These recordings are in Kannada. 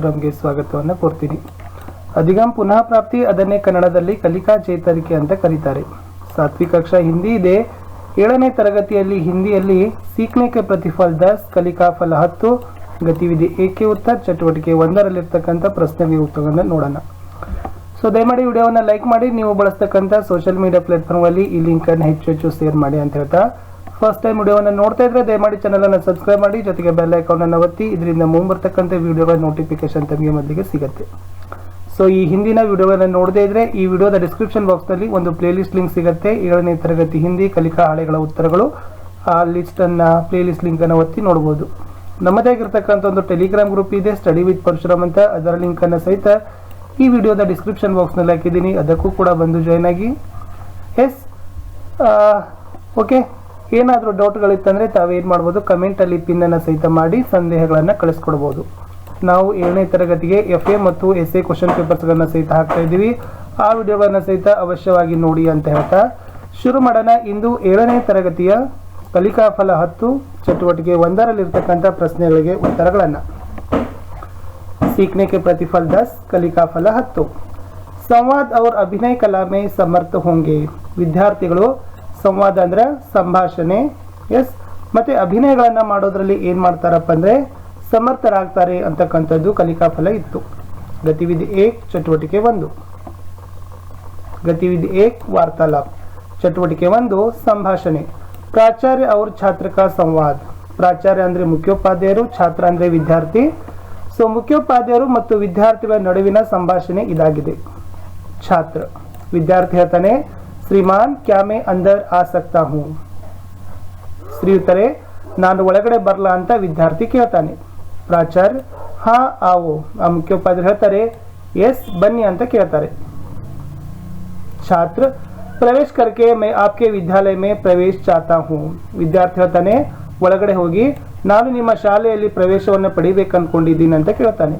ಪರಶುರಾಮ್ಗೆ ಸ್ವಾಗತವನ್ನು ಕೋರ್ತೀನಿ. ಅಧಿಗಮ್ ಪುನಃ ಪ್ರಾಪ್ತಿ ಅದನ್ನೇ ಕನ್ನಡದಲ್ಲಿ ಕಲಿಕಾ ಚೇತರಿಕೆ ಅಂತ ಕರೀತಾರೆ. 7वीं ಕಕ್ಷಾ ಹಿಂದಿ ಇದೆ. 7ನೇ ತರಗತಿಯಲ್ಲಿ ಹಿಂದಿಯಲ್ಲಿ सीखने के प्रतिफल 10, ಕಲಿಕಾ ಫಲ 10, ಗತಿವಿಧಿ 1 ಉತ್ತರ, ಚಟುವಟಿಕೆ 1ರಲ್ಲಿರ್ತಕ್ಕಂಥ ಪ್ರಶ್ನೆಗೆ ಉತ್ತರವನ್ನು ನೋಡೋಣ. ಸೊ ದಯಮಾಡಿ ವಿಡಿಯೋವನ್ನು ಲೈಕ್ ಮಾಡಿ, ನೀವು ಬಳಸ್ತಕ್ಕಂಥ ಸೋಷಿಯಲ್ ಮೀಡಿಯಾ ಪ್ಲಾಟ್ಫಾರ್ಮ್ ಅಲ್ಲಿ ಈ ಲಿಂಕ್ ಅನ್ನು ಹೆಚ್ಚು ಶೇರ್ ಮಾಡಿ ಅಂತ ಹೇಳ್ತಾ, ಫಸ್ಟ್ ಟೈಮ್ ವಿಡಿಯೋವನ್ನು ನೋಡ್ತಾ ಇದ್ರೆ ದಯಮಾಡಿ ಚಾನಲ್ ಅನ್ನು ಸಬ್ಸ್ಕ್ರೈಬ್ ಮಾಡಿ, ಜೊತೆಗೆ ಬೆಲ್ ಐಕಾನ್ ಅನ್ನು ಒತ್ತಿ. ಇದರಿಂದ ಮುಂಬರ್ತಕ್ಕಂಥ ವಿಡಿಯೋಗಳ ನೋಟಿಫಿಕೇಶನ್ ತಮಗೆ ಮೊದಲಿಗೆ ಸಿಗುತ್ತೆ. ಸೊ ಈ ಹಿಂದಿನ ವಿಡಿಯೋಗಳನ್ನು ನೋಡದೇ ಇದ್ರೆ ಈ ವಿಡಿಯೋದ ಡಿಸ್ಕ್ರಿಪ್ಷನ್ ಬಾಕ್ಸ್ ನಲ್ಲಿ ಒಂದು ಪ್ಲೇ ಲಿಸ್ಟ್ ಲಿಂಕ್ ಸಿಗುತ್ತೆ. 7ನೇ ತರಗತಿ ಹಿಂದಿ ಕಲಿಕಾ ಹಾಳೆಗಳ ಉತ್ತರಗಳು. ಆ ಲಿಸ್ಟ್ ಅನ್ನ ಪ್ಲೇ ಲಿಸ್ಟ್ ಲಿಂಕ್ ಅನ್ನು ಒತ್ತಿ ನೋಡಬಹುದು. ನಮ್ಮದೇ ಆಗಿರ್ತಕ್ಕಂಥ ಒಂದು ಟೆಲಿಗ್ರಾಮ್ ಗ್ರೂಪ್ ಇದೆ, ಸ್ಟಡಿ ವಿತ್ ಪರಶುರಾಮ್ ಅಂತ. ಅದರ ಲಿಂಕ್ ಅನ್ನು ಸಹಿತ ಈ ವಿಡಿಯೋದ ಡಿಸ್ಕ್ರಿಪ್ಷನ್ ಬಾಕ್ಸ್ ನಲ್ಲಿ ಹಾಕಿದ್ದೀನಿ, ಅದಕ್ಕೂ ಕೂಡ ಬಂದು ಜಾಯ್ನ್ ಆಗಿ. ಓಕೆ, ಏನಾದರೂ ಡೌಟ್ಗಳಿತ್ತಂದ್ರೆ ತಾವೇನು ಮಾಡ್ಬೋದು, ಕಮೆಂಟ್ ಅಲ್ಲಿ ಪಿನ್ ಅನ್ನು ಸಹಿತ ಮಾಡಿ ಸಂದೇಹಗಳನ್ನು ಕಳಿಸ್ಕೊಡ್ಬೋದು. ನಾವು 7ನೇ ತರಗತಿಗೆ FA ಮತ್ತು SA ಕ್ವಶನ್ ಪೇಪರ್ಸ್ಗಳನ್ನ ಸಹಿತ ಹಾಕ್ತಾ ಇದ್ದೀವಿ. ಆ ವಿಡಿಯೋಗಳನ್ನ ಸಹಿತ ಅವಶ್ಯವಾಗಿ ನೋಡಿ ಅಂತ ಹೇಳ್ತಾ ಶುರು ಮಾಡೋಣ. ಇಂದು 7ನೇ ತರಗತಿಯ ಕಲಿಕಾ ಫಲ 10 ಚಟುವಟಿಕೆ 1ರಲ್ಲಿರ್ತಕ್ಕಂಥ ಪ್ರಶ್ನೆಗಳಿಗೆ ಉತ್ತರಗಳನ್ನು. सीखने के प्रतिफल 10, ಕಲಿಕಾ ಫಲ 10. ಸಂವಾದ और अभिनय कला में समर्थ होंगे. ವಿದ್ಯಾರ್ಥಿಗಳು ಸಂವಾದ ಅಂದ್ರೆ ಸಂಭಾಷಣೆ, ಮತ್ತೆ ಅಭಿನಯಗಳನ್ನ ಮಾಡೋದ್ರಲ್ಲಿ ಏನ್ ಮಾಡ್ತಾರಪ್ಪ ಅಂದ್ರೆ ಸಮರ್ಥರಾಗ್ತಾರೆ ಅಂತಕ್ಕಂಥದ್ದು ಕಲಿಕಾ ಫಲ ಇತ್ತು. ಗತಿವಿಧಿ 1 ಚಟುವಟಿಕೆ 1. ಗತಿವಿಧಿ 1 ವಾರ್ತಾಲಾಪ. ಚಟುವಟಿಕೆ 1 ಸಂಭಾಷಣೆ. ಪ್ರಾಚಾರ್ಯ और छात्र का संवाद. ಪ್ರಾಚಾರ್ಯ ಅಂದ್ರೆ ಮುಖ್ಯೋಪಾಧ್ಯಾಯರು, ಛಾತ್ರ ಅಂದ್ರೆ ವಿದ್ಯಾರ್ಥಿ. ಸೊ ಮುಖ್ಯೋಪಾಧ್ಯಾಯರು ಮತ್ತು ವಿದ್ಯಾರ್ಥಿಗಳ ನಡುವಿನ ಸಂಭಾಷಣೆ ಇದಾಗಿದೆ. ಛಾತ್ರ ವಿದ್ಯಾರ್ಥಿ ಹೇಳ್ತಾನೆ, ಶ್ರೀಮಾನ್ ಕ್ಯಾ ಮೇ ಅಂದರ್ ಆ ಸಕ್ತಾ ಹೂಂ. ಶ್ರೀಯುತರೆ, ನಾನು ಒಳಗಡೆ ಬರಲಾ ಅಂತ ವಿದ್ಯಾರ್ಥಿ ಕೇಳ್ತಾನೆ. ಪ್ರಾಚಾರ್ಯ ಹಾ ಆವೋ. ಆ ಮುಖ್ಯೋಪಾಧ್ಯಾಯರು ಹೇಳ್ತಾರೆ, ಎಸ್ ಬನ್ನಿ ಅಂತ ಕೇಳ್ತಾರೆ. ಛಾತ್ರ ಪ್ರವೇಶ ಕರ್ಕೆ ಮೈ ಆಪ್ಕೆ ವಿದ್ಯಾಲಯ ಮೇ ಪ್ರವೇಶ ಚಾತಾ ಹೂಂ. ವಿದ್ಯಾರ್ಥಿ ಹೇಳ್ತಾನೆ, ಒಳಗಡೆ ಹೋಗಿ ನಾನು ನಿಮ್ಮ ಶಾಲೆಯಲ್ಲಿ ಪ್ರವೇಶವನ್ನು ಪಡಿಬೇಕು ಅನ್ಕೊಂಡಿದ್ದೀನಿ ಅಂತ ಕೇಳ್ತಾನೆ.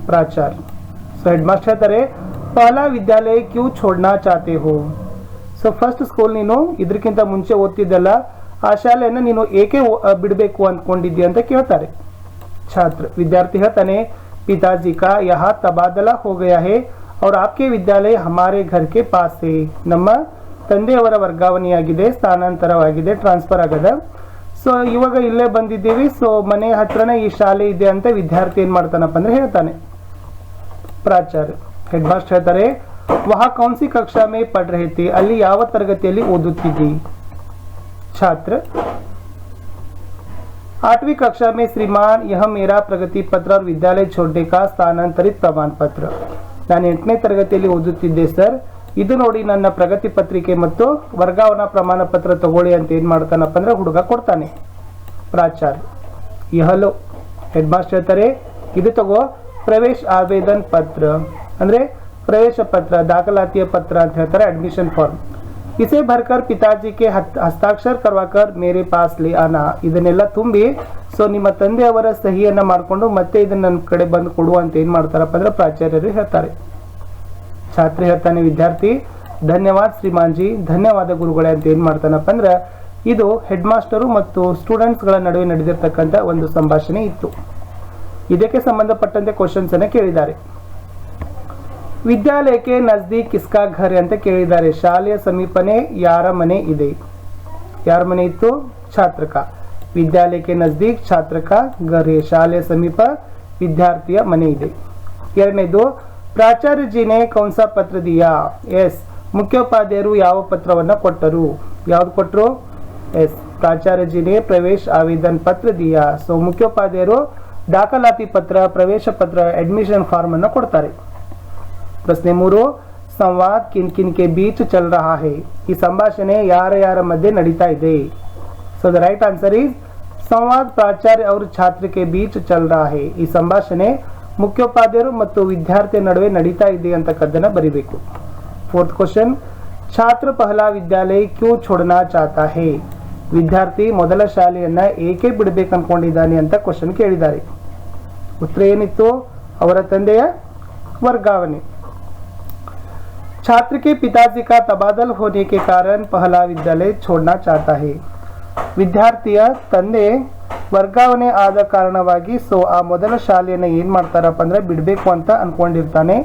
ಪ್ರಾಚಾರ್ಯ ಸೊ ಹೆಡ್ ಮಾಸ್ಟರ್ ಹೇಳ್ತಾರೆ, ಪಹಲಾ ವಿದ್ಯಾಲಯ ಕ್ಯೂ ಛೋಡ್ನಾ ಚಾತೆ ಹೋ. ಸೊ ಫಸ್ಟ್ ಸ್ಕೂಲ್ ನೀನು ಇದಕ್ಕಿಂತ ಮುಂಚೆ ಓದ್ತಿದ್ದಲ್ಲ, ಆ ಶಾಲೆಯನ್ನು ನೀನು ಏಕೆ ಬಿಡಬೇಕು ಅಂದ್ಕೊಂಡಿದ್ದೀಯ ಅಂತ ಕೇಳ್ತಾರೆ. ಛಾತ್ರ ವಿದ್ಯಾರ್ಥಿ ಹೇಳ್ತಾನೆ, ಪಿತಾಜಿ ಕಾ ಯಹಾ ತಬಾದಲಾ ಹೋ ಗಯಾ ಹೈ और आपके ವಿದ್ಯಾಲಯ ಹಮಾರೆ ಘರ್ ಕೆ ಪಾಸ್ ಹೈ. ನಮ್ಮ ತಂದೆಯವರ ವರ್ಗಾವಣೆಯಾಗಿದೆ, ಸ್ಥಾನಾಂತರವಾಗಿದೆ, ಟ್ರಾನ್ಸ್ಫರ್ ಆಗದ. ಸೊ ಇವಾಗ ಇಲ್ಲೇ ಬಂದಿದ್ದೀವಿ, ಸೊ ಮನೆ ಹತ್ರನೇ ಈ ಶಾಲೆ ಇದೆ ಅಂತ ವಿದ್ಯಾರ್ಥಿ ಏನ್ ಮಾಡ್ತಾನಪ್ಪ ಅಂದ್ರೆ ಹೇಳ್ತಾನೆ. ಪ್ರಾಚಾರ್ಯ ಹೆಡ್ ಮಾಸ್ಟರ್ ಹೇಳ್ತಾರೆ, ವಹಾ ಕೌನ್ಸಿ ಕಕ್ಷಾ ಮೇ ಪಢ್ ರಹೆ ಥೆ. ಅಲ್ಲಿ ಯಾವ ತರಗತಿಯಲ್ಲಿ ಓದುತ್ತಿದ್ದಿ. छात्र 8वीं कक्षा में श्रीमान यह मेरा प्रगति पत्र और विद्यालय छोड़ने का स्थानांतरित प्रमाण पत्र. ನಾನು 8ನೇ ತರಗತಿಯಲ್ಲಿ ಓದುತ್ತಿದ್ದೆ ಸರ್, ಇದು ನೋಡಿ ನನ್ನ ಪ್ರಗತಿ ಪತ್ರಿಕೆ ಮತ್ತು ವರ್ಗಾವಣಾ ಪ್ರಮಾಣ ಪತ್ರ ತಗೊಳ್ಳಿ ಅಂತ ಏನ್ ಮಾಡ್ತಾನಪ್ಪ ಅಂದ್ರೆ ಹುಡುಗ ಕೊಡ್ತಾನೆ. ಪ್ರಾಚಾರ್ಯ ಯಹಲೋ. ಹೆಡ್ ಮಾಸ್ಟರ್ ಹೇಳ್ತಾರೆ, ಇದು ತಗೋ ಪ್ರವೇಶ ಆವೇದನ್ ಪತ್ರ ಅಂದ್ರೆ ಪ್ರವೇಶ ಪತ್ರ, ದಾಖಲಾತಿಯ ಪತ್ರ ಅಂತ ಹೇಳ್ತಾರೆ, ಅಡ್ಮಿಷನ್ ಫಾರ್ಮ್. ಇಸೆ ಭರ್ಕರ್ ಪಿತಾಜಿ ಕೆ ಹಸ್ತಾಕ್ಷರ ಕರ್ವಾಕರ್ ಮೇರೆ ಪಾಸ್ ಲೇ ಆನಾ. ಇದನ್ನೆಲ್ಲ ತುಂಬಿ ಸೊ ನಿಮ್ಮ ತಂದೆಯವರ ಸಹಿಯನ್ನ ಮಾಡಿಕೊಂಡು ಮತ್ತೆ ಇದನ್ನ ನನ್ನ ಕಡೆ ಬಂದು ಕೊಡು ಅಂತ ಏನ್ ಮಾಡ್ತಾರಪ್ಪ ಅಂದ್ರೆ ಪ್ರಾಚಾರ್ಯರು ಹೇಳ್ತಾರೆ. ಛಾತ್ರ ಹೇಳ್ತಾನೆ, ವಿದ್ಯಾರ್ಥಿ ಧನ್ಯವಾದ ಶ್ರೀಮಾನ್ಜಿ, ಧನ್ಯವಾದ ಗುರುಗಳೇ ಅಂತ ಏನ್ ಮಾಡ್ತಾನಪ್ಪ ಅಂದ್ರೆ ಇದು ಹೆಡ್ ಮಾಸ್ಟರು ಮತ್ತು ಸ್ಟೂಡೆಂಟ್ಸ್ ಗಳ ನಡುವೆ ನಡೆದಿರ್ತಕ್ಕಂಥ ಒಂದು ಸಂಭಾಷಣೆ ಇತ್ತು. ಇದಕ್ಕೆ ಸಂಬಂಧಪಟ್ಟಂತೆ ಕ್ವಶನ್ಸ್ ಅನ್ನ ಕೇಳಿದ್ದಾರೆ. ವಿದ್ಯಾಲಯಕ್ಕೆ ನಜದೀಕ್ ಕಿಸ್ಕಾ ಘರ್ ಅಂತ ಕೇಳಿದ್ದಾರೆ. ಶಾಲೆಯ ಸಮೀಪನೇ ಯಾರ ಮನೆ ಇದೆ. ಯಾರ ಮನೆ ಇತ್ತು. ಛಾತ್ರ ಕಾ. ವಿದ್ಯಾಲಯಕ್ಕೆ ನಜದೀಕ್ ಛಾತ್ರ ಕಾ ಘರ್ ಹೈ. ಶಾಲೆಯ ಸಮೀಪ ವಿದ್ಯಾರ್ಥಿಯ ಮನೆ ಇದೆ. ಎರಡನೇದು, ಪ್ರಾಚಾರ್ಯ ಜಿನೇ ಕೌನ್ಸಾ ಪತ್ರ ದಿಯಾ. ಎಸ್ ಮುಖ್ಯೋಪಾಧ್ಯಾಯರು ಯಾವ ಪತ್ರವನ್ನ ಕೊಟ್ಟರು. ಯಾವ್ದು ಕೊಟ್ಟರು. ಎಸ್ ಪ್ರಾಚಾರ್ಯ ಜಿನೇ ಪ್ರವೇಶ ಆವೇದನ್ ಪತ್ರ ದಿಯಾ. ಸೊ ಮುಖ್ಯೋಪಾಧ್ಯಾಯರು ದಾಖಲಾತಿ ಪತ್ರ, ಪ್ರವೇಶ ಪತ್ರ, ಅಡ್ಮಿಷನ್ ಫಾರ್ಮ್ ಅನ್ನು ಕೊಡ್ತಾರೆ. ಪ್ರಶ್ನೆ 3, ಸಂವಾದ ಕಿನ್ ಕಿನ್ ಕೆ ಬೀಚ್ ಚಲ್ ರಹಾ ಹೈ. ಈ ಸಂಭಾಷಣೆ ಯಾರ ಯಾರ ಮಧ್ಯೆ ನಡೀತಾ ಇದೆ. So the right answer is ಸಂವಾದ ಪ್ರಾಚಾರ್ಯ और छात्र के बीच चल रहा है. ಈ ಸಂಭಾಷಣೆ ಮುಖ್ಯೋಪಾಧ್ಯಾಯರು ಮತ್ತು ವಿದ್ಯಾರ್ಥಿಯ ನಡುವೆ ನಡೀತಾ ಇದೆ ಅಂತಕ್ಕದ್ದನ್ನ ಬರಿಬೇಕು. ಫೋರ್ತ್ ಕ್ವಶನ್, ಛಾತ್ರ ಪಹಲಾ ವಿದ್ಯಾಲಯ ಕ್ಯೂ छोड़ना चाहता है. ವಿದ್ಯಾರ್ಥಿ ಮೊದಲ ಶಾಲೆಯನ್ನ ಏಕೆ ಬಿಡಬೇಕು ಅನ್ಕೊಂಡಿದ್ದಾನೆ ಅಂತ ಕ್ವಶನ್ ಕೇಳಿದ್ದಾರೆ. ಉತ್ತರ ಏನಿತ್ತು. ಅವರ ತಂದೆಯ ವರ್ಗಾವಣೆ. छात्र के पिताजी का तबादल होने के कारण पहला विद्यालय छोड़ना चाहता है. ವಿದ್ಯಾರ್ಥಿಯ ತಂದೆ ವರ್ಗಾವಣೆ ಆದ ಕಾರಣವಾಗಿ ಸೊ ಆ ಮೊದಲ ಶಾಲೆಯನ್ನು ಏನು ಮಾಡ್ತಾರಪ್ಪ ಅಂದರೆ ಬಿಡಬೇಕು ಅಂತ ಅನ್ಕೊಂಡಿರ್ತಾನೆ.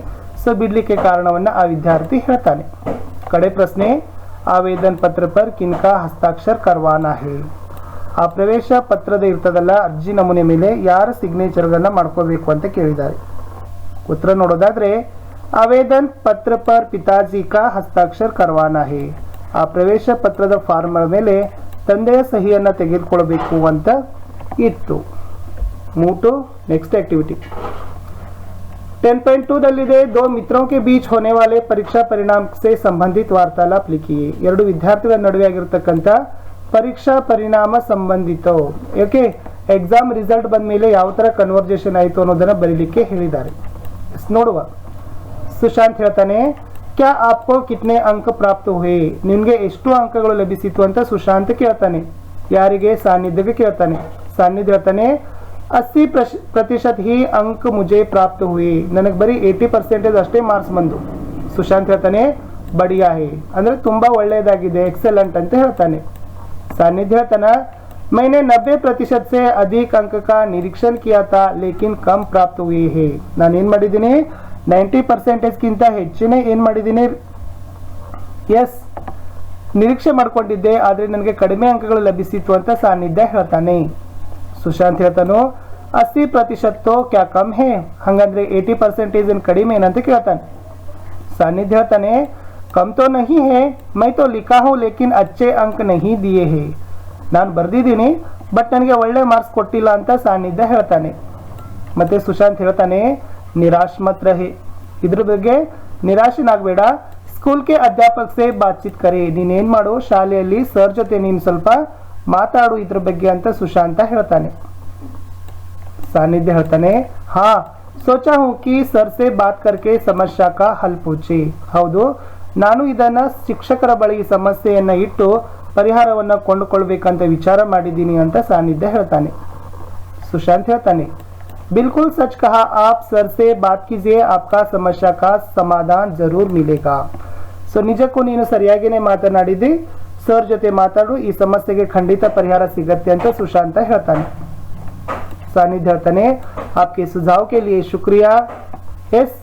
ಸೊ ಬಿಡಲಿಕ್ಕೆ ಕಾರಣವನ್ನು ಆ ವಿದ್ಯಾರ್ಥಿ ಹೇಳ್ತಾನೆ. ಕಡೆ ಪ್ರಶ್ನೆ, ಆವೇದನ ಪತ್ರ ಪರ್ ಕಿನ್ಕಾ ಹಸ್ತಾಕ್ಷರ ಕರ್ವಾನಾ ಹೇ. ಆ ಪ್ರವೇಶ ಪತ್ರದ ಇರ್ತದಲ್ಲ ಅರ್ಜಿ ನಮೂನೆ ಮೇಲೆ ಯಾರ ಸಿಗ್ನೇಚರ್ಗಳನ್ನ ಮಾಡ್ಕೋಬೇಕು ಅಂತ ಕೇಳಿದ್ದಾರೆ. ಉತ್ತರ ನೋಡೋದಾದ್ರೆ ಆವೇದನ್ ಪತ್ರ ಪರ್ ಪಿತಾಜಿ ಕಾ ಹಸ್ತಾಕ್ಷರ ಕರ್ವಾನಾ ಹೇ. ಆ ಪ್ರವೇಶ ಪತ್ರದ ಫಾರ್ಮ್ ಮೇಲೆ ತಂದೆಯ ಸಹಿಯನ್ನು ತೆಗೆದುಕೊಳ್ಬೇಕು ಅಂತ ಇತ್ತು. Move to next activity. 10.2 दल्लिदे दो मित्रों के बीच होने वाले परीक्षा परिणाम से संबंधित वार्तालाप लिखिए. ಎರಡು ವಿದ್ಯಾರ್ಥಿಗಳ ನಡುವೆ ಆಗಿರತಕ್ಕಂತ ಪರೀಕ್ಷಾ ಪರಿಣಾಮ ಸಂಬಂಧಿತ ಓಕೆ ಎಕ್ಸಾಮ್ ರಿಸಲ್ಟ್ ಬಂದ ಮೇಲೆ ಯಾವ ತರ ಕನ್ವರ್ಸೇಷನ್ ಆಯಿತು ಅನ್ನೋದನ್ನ ಬರೀಲಿಕ್ಕೆ ಹೇಳಿದ್ದಾರೆ. ನೋಡುವ. ಸುಶಾಂತ್ ಹೇಳ್ತಾನೆ, क्या आपको कितने अंक प्राप्त हुए. ನಿಮಗೆ ಎಷ್ಟು ಅಂಕಗಳು ಲಭಿಸಿತು ಅಂತ ಸುಶಾಂತ್ ಕೇಳ್ತಾನೆ. ಯಾರಿಗೆ? ಸಾನ್ನಿಧ್ಯಕ್ಕೆ ಕೇಳ್ತಾನೆ. ಸಾನ್ನಿಧ್ಯ ಹೇಳ್ತಾನೆ 80% ही अंक मुझे प्राप्त हुए. ನನಗೆ ಬರೀ 80% ಅಷ್ಟೇ ಮಾರ್ಕ್ಸ್ ಬಂದು. ಸುಶಾಂತ್ ಹೇಳ್ತಾನೆ ಬಡಿಯಾ ಹೇ ಅಂದ್ರೆ ತುಂಬಾ ಒಳ್ಳೆಯದಾಗಿದೆ, ಎಕ್ಸಲೆಂಟ್ ಅಂತ ಹೇಳ್ತಾನೆ. सानिध्य ಹೇಳ್ತಾನ मैंने 90% से अधिक अंक का निरीक्षण किया था लेकिन कम प्राप्त हुए हैं. ನಾನು ಏನು ಮಾಡಿದ್ದೀನಿ 90% ಗಿಂತ ಹೆಚ್ಚಿನ ಏನು ಮಾಡಿದ್ದೀನಿ ಎಸ್ ನಿರೀಕ್ಷೆ ಮಾಡ್ಕೊಂಡಿದ್ದೆ, ಆದರೆ ನನಗೆ ಕಡಿಮೆ ಅಂಕಗಳು ಲಭಿಸಿತು ಅಂತ ಸಾನ್ನಿಧ್ಯ ಹೇಳ್ತಾನೆ. ಸುಶಾಂತ್ ಹೇಳ್ತಾನೋ 80% ಕ್ಯಾ ಕಮ್ ಹೇ, ಹಂಗಂದ್ರೆ 80% ಏನು ಕಡಿಮೆ ಏನಂತ ಕೇಳ್ತಾನೆ. ಸಾನ್ನಿಧ್ಯ ಹೇಳ್ತಾನೆ ಕಮ್ ತೋ ನಹಿ ಹೇ, ಮೈ ತೋ ಲಿಖಾ ಹೂ ಲೇಕಿನ್ ಅಚ್ಚೆ ಅಂಕ ನಹಿ ದಿಯೇ ಹೇ. ನಾನು ಬರ್ದಿದ್ದೀನಿ ಬಟ್ ನನಗೆ ಒಳ್ಳೆ ಮಾರ್ಕ್ಸ್ ಕೊಟ್ಟಿಲ್ಲ ಅಂತ ಸಾನ್ನಿಧ್ಯ ಹೇಳ್ತಾನೆ. ಮತ್ತೆ ಸುಶಾಂತ್ ಹೇಳ್ತಾನೆ ನಿರಾಶ್ ಮತ್ ರಹೆ, ಇದ್ರ ಬಗ್ಗೆ ನಿರಾಶನಾಗಬೇಡ, ಸ್ಕೂಲ್ ಕೆ ಅಧ್ಯಾಪಕ ಸೇ ಬಾತ್ಚೀತ್ ಕರೆ. ನೀನೇನ್ ಮಾಡು ಶಾಲೆಯಲ್ಲಿ ಸರ್ ಜೊತೆ ನೀನು ಸ್ವಲ್ಪ ಮಾತಾಡು ಇದ್ರ ಬಗ್ಗೆ ಅಂತ ಸುಶಾಂತ ಹೇಳ್ತಾನೆ. ಸಾನ್ನಿಧ್ಯ ಹೇಳ್ತಾನೆ ಹಾ ಸೋಚಾ ಹೂ ಕಿ ಸರ್ ಸೇ ಬಾತ್ ಕರ್ಕೆ ಸಮಸ್ಯಾ ಕಾ ಹಲ್ ಪೂಛೆ. ಹೌದು, ನಾನು ಇದನ್ನ ಶಿಕ್ಷಕರ ಬಳಿ ಸಮಸ್ಯೆಯನ್ನ ಇಟ್ಟು ಪರಿಹಾರವನ್ನ ಕೊಂಡುಕೊಳ್ಬೇಕಂತ ವಿಚಾರ ಮಾಡಿದ್ದೀನಿ ಅಂತ ಸಾನ್ನಿಧ್ಯ ಹೇಳ್ತಾನೆ. ಸುಶಾಂತ್ ಹೇಳ್ತಾನೆ बिल्कुल सच कहा, आप सर से बात कीजिए, आपका समस्या का समाधान जरूर मिलेगा. ಸೊ ನಿಜಕ್ಕೂ ನೀನು ಸರಿಯಾಗಿನೇ ಮಾತನಾಡಿದ್ದಿ, ಸರ್ ಜೊತೆ ಮಾತಾಡು, ಈ ಸಮಸ್ಯೆಗೆ ಖಂಡಿತ ಪರಿಹಾರ ಸಿಗತ್ತೆ ಅಂತ ಸುಶಾಂತ ಹೇಳ್ತಾನೆ. ಸಾನ್ನಿಧ್ಯ ಹೇಳ್ತಾನೆ आपके सुझाव के लिए शुक्रिया, ಎಸ್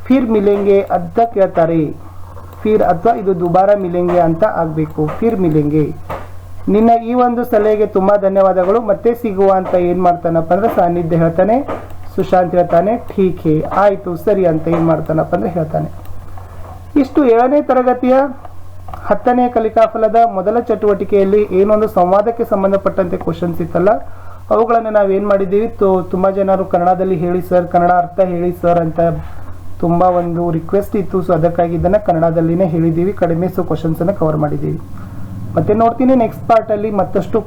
ಫಿರ್ ಮಿಲೆಂಗೆ ಅಂತ ಕೇಳ್ತಾರೆ. ಫಿರ್ ಅಥವಾ ಇದು ದುಬಾರ ಮಿಲೆಂಗೆ ಅಂತ ಆಗಬೇಕು, ಫಿರ್ ಮಿಲೆಂಗೆ. ನಿನ್ನ ಈ ಒಂದು ಸಲಹೆಗೆ ತುಂಬಾ ಧನ್ಯವಾದಗಳು, ಮತ್ತೆ ಸಿಗುವ ಅಂತ ಏನ್ ಮಾಡ್ತಾನಪ್ಪ ಅಂದ್ರೆ ಸಾನ್ನಿಧ್ಯ ಹೇಳ್ತಾನೆ. ಸುಶಾಂತ್ ಹೇಳ್ತಾನೆ ಠೀಕ್ ಹೇ, ಆಯ್ತು ಸರಿ ಅಂತ ಏನ್ ಮಾಡ್ತಾನಪ್ಪ ಅಂದ್ರೆ ಹೇಳ್ತಾನೆ. ಇಷ್ಟು 7ನೇ ತರಗತಿಯ 10ನೇ ಕಲಿಕಾಫಲದ ಮೊದಲ ಚಟುವಟಿಕೆಯಲ್ಲಿ ಏನೊಂದು ಸಂವಾದಕ್ಕೆ ಸಂಬಂಧಪಟ್ಟಂತೆ ಕ್ವಶನ್ಸ್ ಇತ್ತಲ್ಲ, ಅವುಗಳನ್ನು ನಾವೇನ್ ಮಾಡಿದ್ದೀವಿ, ತುಂಬಾ ಜನರು ಕನ್ನಡದಲ್ಲಿ ಹೇಳಿ ಸರ್, ಕನ್ನಡ ಅರ್ಥ ಹೇಳಿ ಸರ್ ಅಂತ ತುಂಬಾ ಒಂದು ರಿಕ್ವೆಸ್ಟ್ ಇತ್ತು. ಸೊ ಅದಕ್ಕಾಗಿ ಇದನ್ನ ಕನ್ನಡದಲ್ಲಿನೇ ಹೇಳಿದ್ದೀವಿ, ಕಡಿಮೆ ಸೊ ಕ್ವಶನ್ಸ್ ಅನ್ನ ಕವರ್ ಮಾಡಿದ್ದೀವಿ. ಮತ್ತೆ ನೋಡ್ತೀನಿ ನೆಕ್ಸ್ಟ್ ಪಾರ್ಟ್ ಅಲ್ಲಿ ಮತ್ತಷ್ಟು